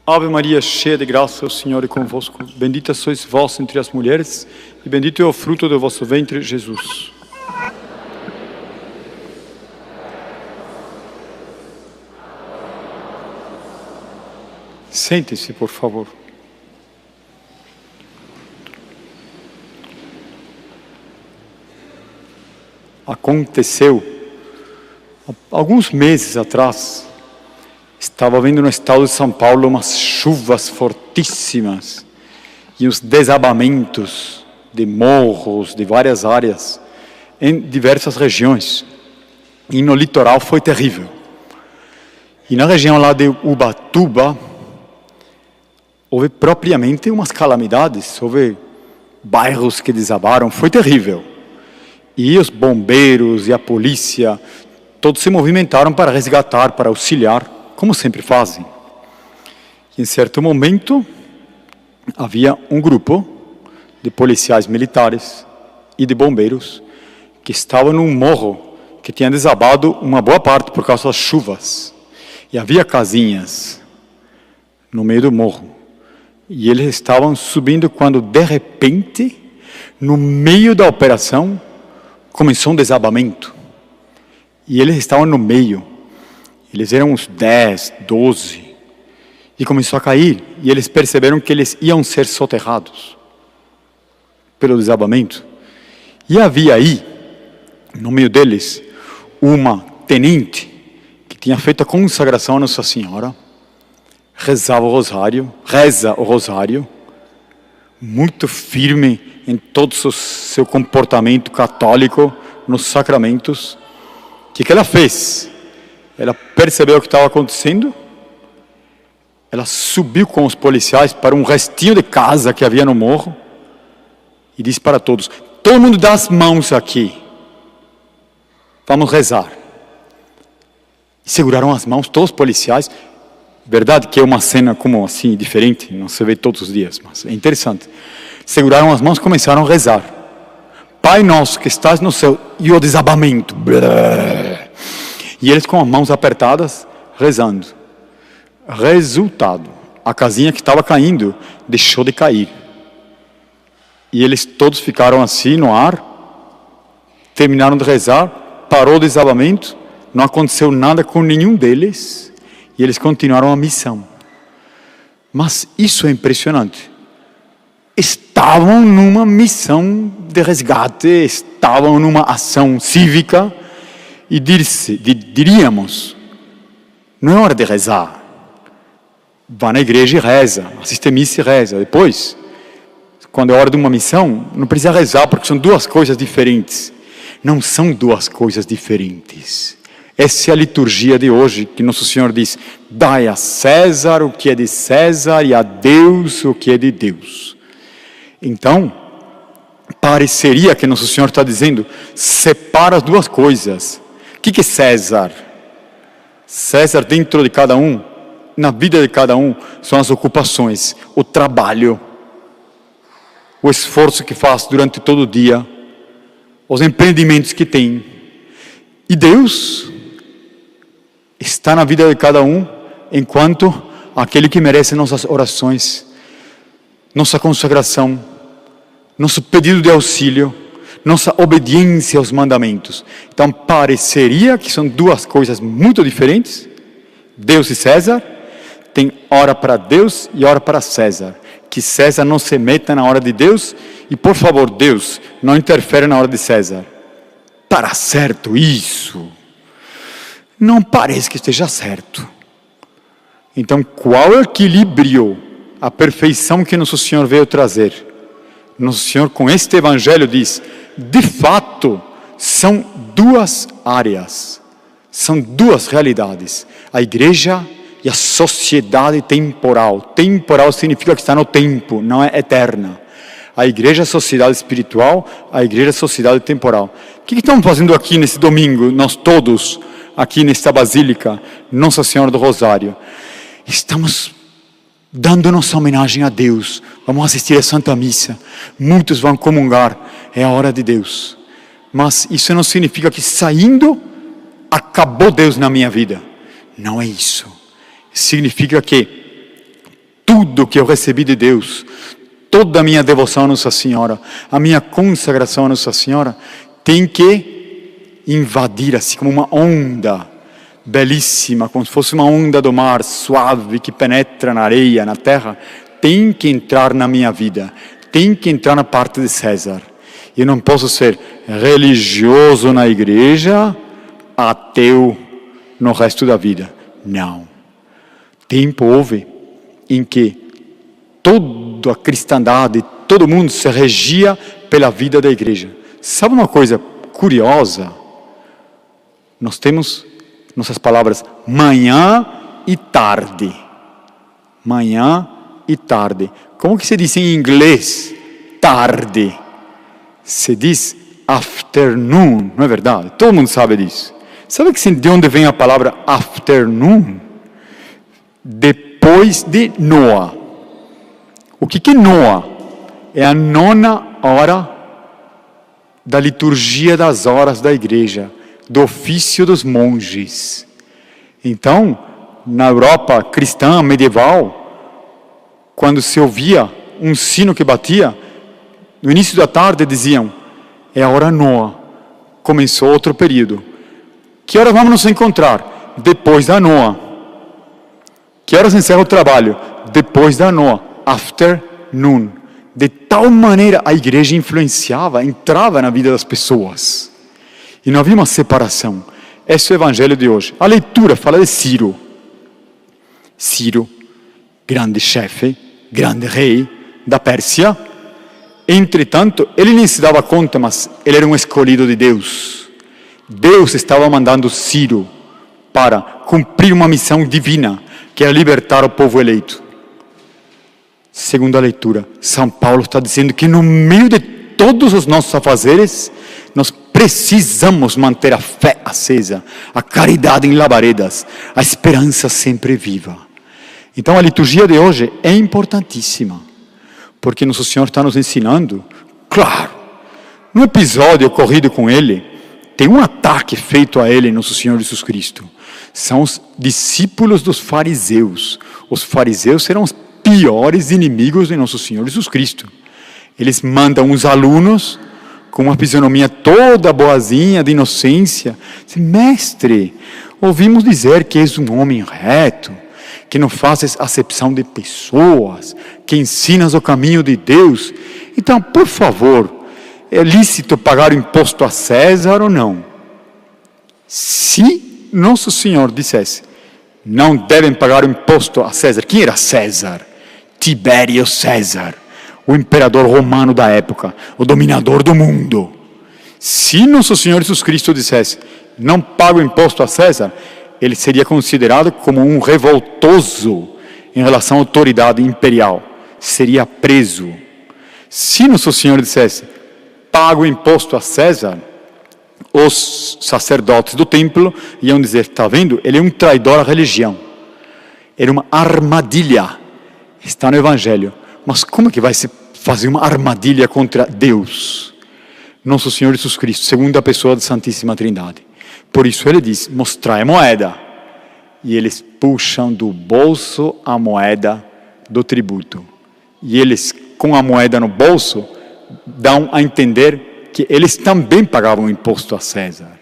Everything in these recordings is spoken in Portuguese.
Ave Maria, cheia de graça, o Senhor é convosco. Bendita sois vós entre as mulheres, e bendito é o fruto do vosso ventre, Jesus. Sente-se, por favor. Aconteceu, alguns meses atrás, estava vendo no estado de São Paulo umas chuvas fortíssimas e uns desabamentos de morros de várias áreas em diversas regiões. E no litoral foi terrível. E na região lá de Ubatuba, houve propriamente umas calamidades, houve bairros que desabaram, foi terrível. E os bombeiros e a polícia, todos se movimentaram para resgatar, para auxiliar, como sempre fazem. E em certo momento, havia um grupo de policiais militares e de bombeiros que estavam num morro que tinha desabado uma boa parte por causa das chuvas. E havia casinhas no meio do morro. E eles estavam subindo quando, de repente, no meio da operação, começou um desabamento. E eles estavam no meio. Eles eram uns 10, 12. E começou a cair. E eles perceberam que eles iam ser soterrados pelo desabamento. E havia aí, no meio deles, uma tenente que tinha feito a consagração a Nossa Senhora. Reza o rosário, muito firme em todo o seu comportamento católico nos sacramentos. O que ela fez? Ela percebeu o que estava acontecendo, ela subiu com os policiais para um restinho de casa que havia no morro e disse para todos: todo mundo dá as mãos aqui, vamos rezar. E seguraram as mãos, todos os policiais. Verdade que é uma cena como assim, diferente, não se vê todos os dias, mas é interessante. Seguraram as mãos e começaram a rezar. Pai nosso que estás no céu, e o desabamento. E eles com as mãos apertadas, rezando. Resultado, a casinha que estava caindo, deixou de cair. E eles todos ficaram assim no ar, terminaram de rezar, parou o desabamento, não aconteceu nada com nenhum deles, e eles continuaram a missão. Mas isso é impressionante. Estavam numa missão de resgate, estavam numa ação cívica, e diríamos, não é hora de rezar. Vá na igreja e reza, assiste a missa e reza. Depois, quando é hora de uma missão, não precisa rezar, porque são duas coisas diferentes. Não são duas coisas diferentes. Essa é a liturgia de hoje, que Nosso Senhor diz: dai a César o que é de César e a Deus o que é de Deus. Então, pareceria que Nosso Senhor está dizendo: separa as duas coisas. O que é César? César, dentro de cada um, na vida de cada um, são as ocupações, o trabalho, o esforço que faz durante todo o dia, os empreendimentos que tem. E Deus está na vida de cada um, enquanto aquele que merece nossas orações, nossa consagração, nosso pedido de auxílio, nossa obediência aos mandamentos. Então pareceria que são duas coisas muito diferentes. Deus e César, tem hora para Deus e hora para César. Que César não se meta na hora de Deus, e por favor, Deus, não interfere na hora de César. Para certo isso, não parece que esteja certo. Então, qual é o equilíbrio, a perfeição que Nosso Senhor veio trazer? Nosso Senhor, com este Evangelho, diz: de fato, são duas áreas, são duas realidades: a igreja e a sociedade temporal. Temporal significa que está no tempo, não é eterna. A igreja é a sociedade espiritual, a igreja é a sociedade temporal. O que estamos fazendo aqui nesse domingo, nós todos, aqui nesta Basílica, Nossa Senhora do Rosário? Estamos dando nossa homenagem a Deus. Vamos assistir a Santa Missa. Muitos vão comungar. É a hora de Deus. Mas isso não significa que saindo, acabou Deus na minha vida. Não é isso. Significa que tudo que eu recebi de Deus, toda a minha devoção a Nossa Senhora, a minha consagração a Nossa Senhora, tem que invadir, assim como uma onda belíssima, como se fosse uma onda do mar, suave, que penetra na areia, na terra, tem que entrar na minha vida, tem que entrar na parte de César. Eu não posso ser religioso na igreja, ateu no resto da vida. Não. Tempo houve em que toda a cristandade, todo mundo se regia pela vida da igreja. Sabe uma coisa curiosa? Nós temos nossas palavras manhã e tarde. Manhã e tarde. Como que se diz em inglês tarde? Se diz afternoon, não é verdade? Todo mundo sabe disso. Sabe de onde vem a palavra afternoon? Depois de Noa. O que é Noa? É a 9ª hora da liturgia das horas da igreja, do ofício dos monges. Então, na Europa cristã medieval, quando se ouvia um sino que batia, no início da tarde diziam, é a hora Noa, começou outro período. Que horas vamos nos encontrar? Depois da Noa. Que horas encerra o trabalho? Depois da Noa, afternoon. De tal maneira a igreja influenciava, entrava na vida das pessoas. E não havia uma separação. Esse é o evangelho de hoje. A leitura fala de Ciro. Ciro, grande chefe, grande rei da Pérsia. Entretanto, ele nem se dava conta, mas ele era um escolhido de Deus. Deus estava mandando Ciro para cumprir uma missão divina, que era libertar o povo eleito. Segundo a leitura, São Paulo está dizendo que no meio de todos os nossos afazeres, nós precisamos manter a fé acesa, a caridade em labaredas, a esperança sempre viva. Então a liturgia de hoje é importantíssima, porque Nosso Senhor está nos ensinando, claro, no episódio ocorrido com ele, tem um ataque feito a ele, Nosso Senhor Jesus Cristo. São os discípulos dos fariseus. Os fariseus eram os piores inimigos de Nosso Senhor Jesus Cristo. Eles mandam uns alunos com uma fisionomia toda boazinha, de inocência. Mestre, ouvimos dizer que és um homem reto, que não fazes acepção de pessoas, que ensinas o caminho de Deus. Então, por favor, é lícito pagar o imposto a César ou não? Se Nosso Senhor dissesse, não devem pagar o imposto a César. Quem era César? Tibério César, o imperador romano da época, o dominador do mundo. Se Nosso Senhor Jesus Cristo dissesse, não paga o imposto a César, ele seria considerado como um revoltoso em relação à autoridade imperial. Seria preso. Se Nosso Senhor dissesse, paga o imposto a César, os sacerdotes do templo iam dizer, está vendo? Ele é um traidor à religião. Era uma armadilha. Está no Evangelho. Mas como que vai se fazer uma armadilha contra Deus? Nosso Senhor Jesus Cristo, segunda pessoa da Santíssima Trindade. Por isso ele diz, mostrai a moeda. E eles puxam do bolso a moeda do tributo. E eles, com a moeda no bolso, dão a entender que eles também pagavam imposto a César.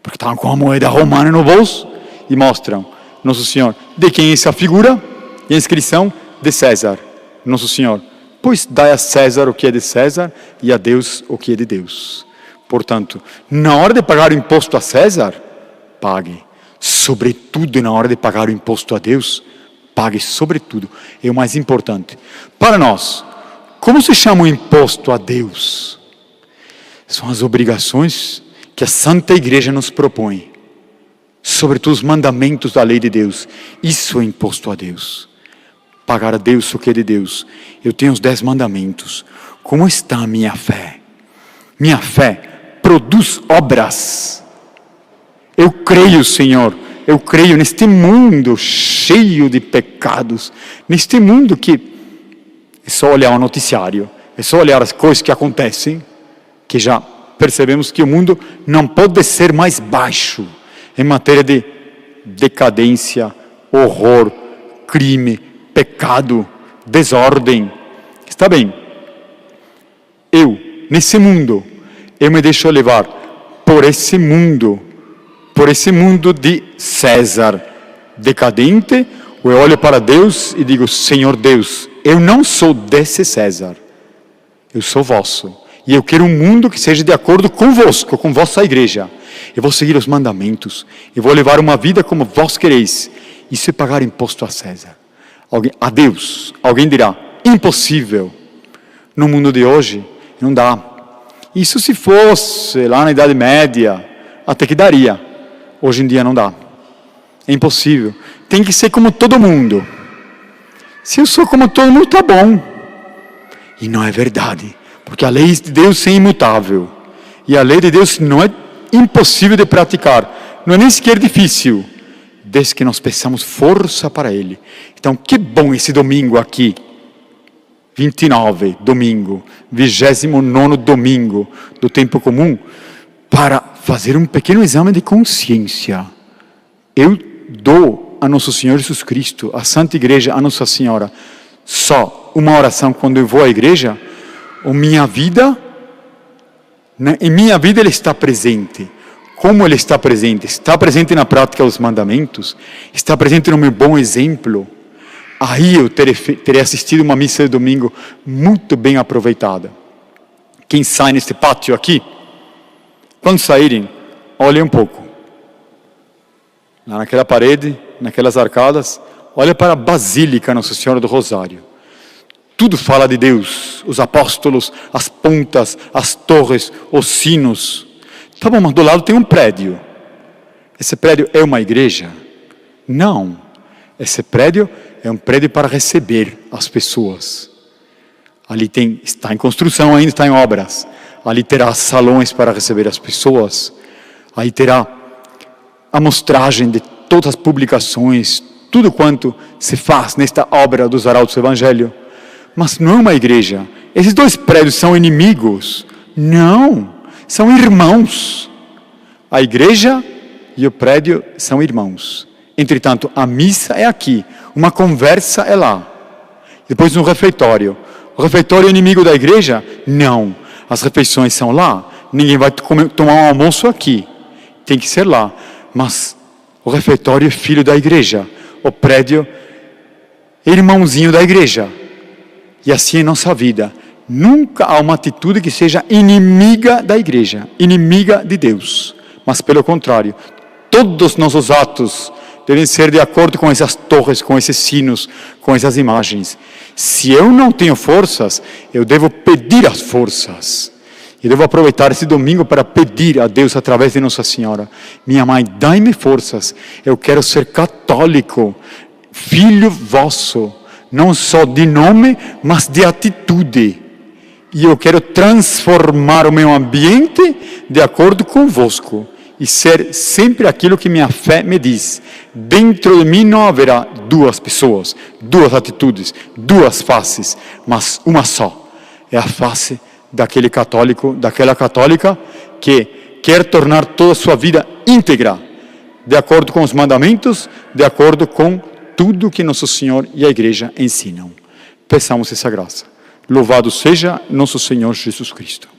Porque estavam com a moeda romana no bolso e mostram, Nosso Senhor, de quem é essa figura? E a inscrição de César. Nosso Senhor, pois dai a César o que é de César e a Deus o que é de Deus. Portanto, na hora de pagar o imposto a César, pague. Sobretudo na hora de pagar o imposto a Deus, pague sobretudo. É o mais importante. Para nós, como se chama o imposto a Deus? São as obrigações que a Santa Igreja nos propõe. Sobretudo os mandamentos da lei de Deus. Isso é imposto a Deus. Pagar a Deus o que é de Deus. Eu tenho os 10 mandamentos. Como está a minha fé? Minha fé produz obras. Eu creio, Senhor, eu creio neste mundo cheio de pecados, neste mundo que é só olhar o noticiário, é só olhar as coisas que acontecem, que já percebemos que o mundo não pode ser mais baixo em matéria de decadência, horror, crime, pecado, desordem. Está bem. Nesse mundo, eu me deixo levar por esse mundo de César decadente, ou eu olho para Deus e digo, Senhor Deus, eu não sou desse César, eu sou vosso, e eu quero um mundo que seja de acordo convosco, com vossa igreja. Eu vou seguir os mandamentos, eu vou levar uma vida como vós quereis. Isso é pagar imposto a César, a Deus. Alguém dirá, impossível. No mundo de hoje, não dá. Isso se fosse lá na Idade Média, até que daria. Hoje em dia não dá. É impossível. Tem que ser como todo mundo. Se eu sou como todo mundo, está bom. E não é verdade. Porque a lei de Deus é imutável. E a lei de Deus não é impossível de praticar. Não é nem sequer difícil. Desde que nós peçamos força para Ele. Então, que bom esse domingo aqui. 29, domingo, 29º domingo do tempo comum, para fazer um pequeno exame de consciência. Eu dou a Nosso Senhor Jesus Cristo, a Santa Igreja, a Nossa Senhora, só uma oração quando eu vou à igreja, ou minha vida, em minha vida Ele está presente. Como Ele está presente? Está presente na prática dos mandamentos? Está presente no meu bom exemplo? Aí eu terei assistido uma missa de domingo muito bem aproveitada. Quem sai neste pátio aqui, quando saírem, olhem um pouco. Lá naquela parede, naquelas arcadas, olha para a Basílica Nossa Senhora do Rosário. Tudo fala de Deus, os apóstolos, as pontas, as torres, os sinos. Tá bom, mas do lado tem um prédio. Esse prédio é uma igreja? Não. Esse prédio é um prédio para receber as pessoas. Ali está em construção ainda, está em obras. Ali terá salões para receber as pessoas. Aí terá a mostragem de todas as publicações, tudo quanto se faz nesta obra dos Arautos do Evangelho. Mas não é uma igreja. Esses dois prédios são inimigos? Não, são irmãos. A igreja e o prédio são irmãos. Entretanto, a missa é aqui, uma conversa é lá. Depois um refeitório. O refeitório é inimigo da igreja? Não. As refeições são lá. Ninguém vai tomar um almoço aqui. Tem que ser lá. Mas o refeitório é filho da igreja. O prédio é irmãozinho da igreja. E assim é nossa vida. Nunca há uma atitude que seja inimiga da igreja, inimiga de Deus. Mas pelo contrário, todos os nossos atos devem ser de acordo com essas torres, com esses sinos, com essas imagens. Se eu não tenho forças, eu devo pedir as forças. Eu devo aproveitar esse domingo para pedir a Deus através de Nossa Senhora. Minha mãe, dai-me forças. Eu quero ser católico, filho vosso, não só de nome, mas de atitude. E eu quero transformar o meu ambiente de acordo convosco. E ser sempre aquilo que minha fé me diz. Dentro de mim não haverá duas pessoas, duas atitudes, duas faces, mas uma só. É a face daquele católico, daquela católica que quer tornar toda a sua vida íntegra, de acordo com os mandamentos, de acordo com tudo que Nosso Senhor e a Igreja ensinam. Peçamos essa graça. Louvado seja Nosso Senhor Jesus Cristo.